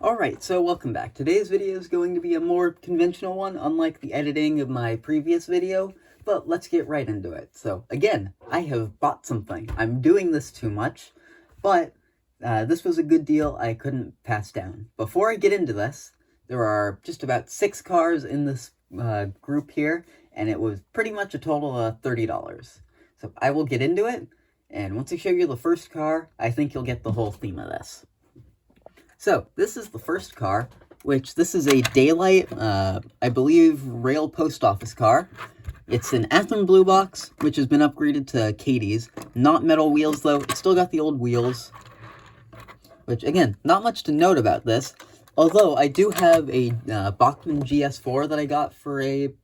Alright, so welcome back. Today's video is going to be a more conventional one, unlike the editing of my previous video, but let's get right into it. So, again, I have bought something. I'm doing this too much, but this was a good deal I couldn't pass down. Before I get into this, there are just about 6 cars in this group here, and it was pretty much a total of $30. So I will get into it, and once I show you the first car, I think you'll get the whole theme of this. So, this is the first car, which this is a Daylight, I believe, rail post office car. It's an Athearn blue box, which has been upgraded to Katie's. Not metal wheels, though. It's still got the old wheels. Which, again, not much to note about this. Although, I do have a Bachmann GS4 that I got for a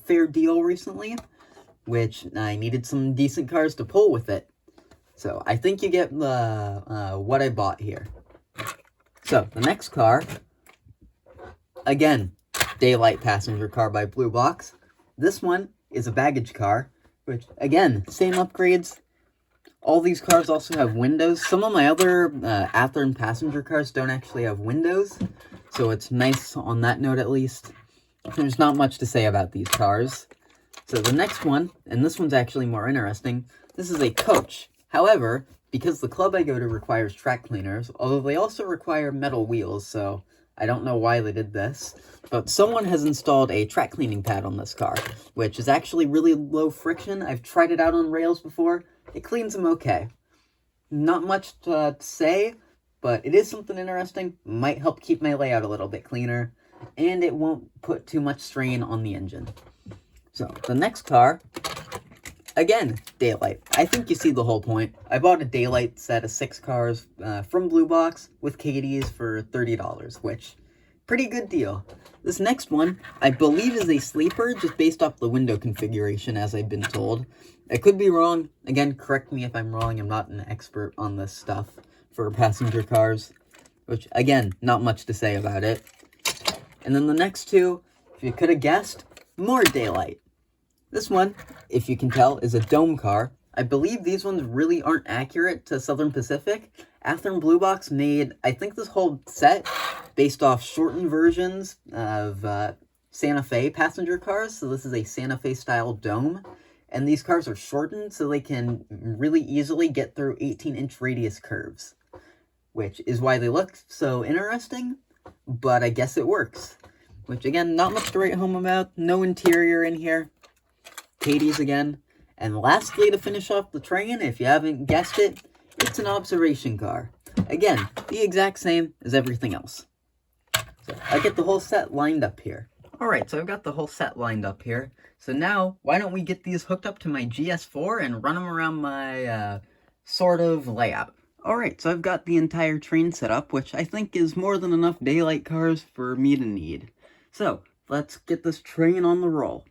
fair deal recently, which I needed some decent cars to pull with it. So, I think you get what I bought here. So, the next car, again, Daylight passenger car by Bluebox. This one is a baggage car, which, again, same upgrades. All these cars also have windows. Some of my other Athearn passenger cars don't actually have windows, so it's nice on that note at least. There's not much to say about these cars. So the next one, and this one's actually more interesting, this is a coach. However, because the club I go to requires track cleaners, although they also require metal wheels, so I don't know why they did this, but someone has installed a track cleaning pad on this car, which is actually really low friction. I've tried it out on rails before. It cleans them okay. Not much to say, but it is something interesting. Might help keep my layout a little bit cleaner, and it won't put too much strain on the engine. So, the next car, again, Daylight. I think you see the whole point. I bought a Daylight set of 6 cars from Bluebox with Katie's for $30, which, pretty good deal. This next one, I believe is a sleeper, just based off the window configuration, as I've been told. I could be wrong. Again, correct me if I'm wrong. I'm not an expert on this stuff for passenger cars, which, again, not much to say about it. And then the next two, if you could have guessed, more Daylight. This one, if you can tell, is a dome car. I believe these ones really aren't accurate to Southern Pacific. Athearn Bluebox made, I think, this whole set based off shortened versions of Santa Fe passenger cars. So this is a Santa Fe style dome. And these cars are shortened so they can really easily get through 18-inch radius curves, which is why they look so interesting, but I guess it works. Which, again, not much to write home about. No interior in here. Katie's again. And lastly, to finish off the train, if you haven't guessed it, it's an observation car. Again, the exact same as everything else. So I get the whole set lined up here. Alright, so I've got the whole set lined up here. So now, why don't we get these hooked up to my GS4 and run them around my sort of layout. Alright, so I've got the entire train set up, which I think is more than enough Daylight cars for me to need. So, let's get this train on the roll.